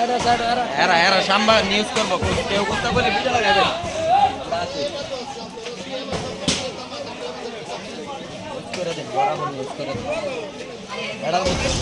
এরা এরা সাম্বা নিউজ করবো কেউ কথা বলে ভিডিও লাগাবে করে দেন বরাবর নিউজ করে দেন এরা মানসিক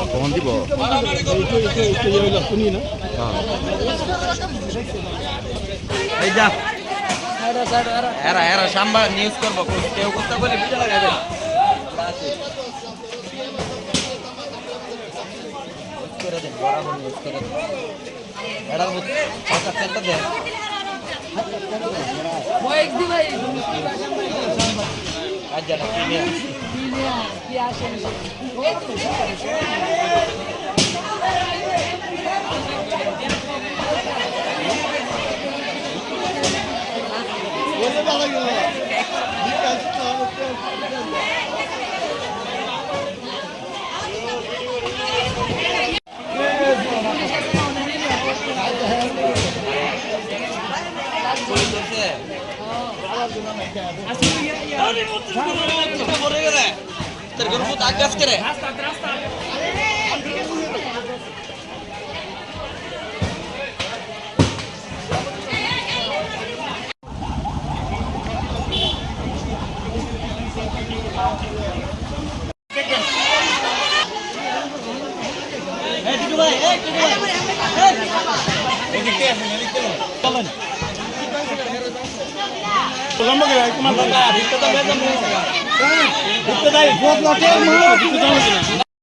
কখন দিব এই যা এরা এরা সাম্বা নিউজ করবো কেউ কথা বলে ভিডিও লাগাবে করে দেন বরাবর নিউজ করে দেন এরা সেন্টার দেন আজ জানা কি আসে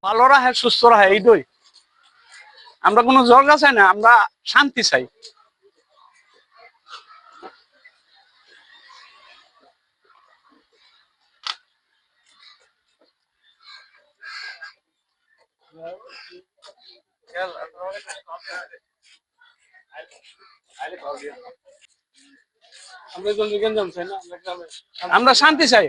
ভালো রাখে সুস্থ রাখে এইটাই আমরা কোনো ঝগড়া চাই না, আমরা শান্তি চাই। আমরা শান্তি চাই।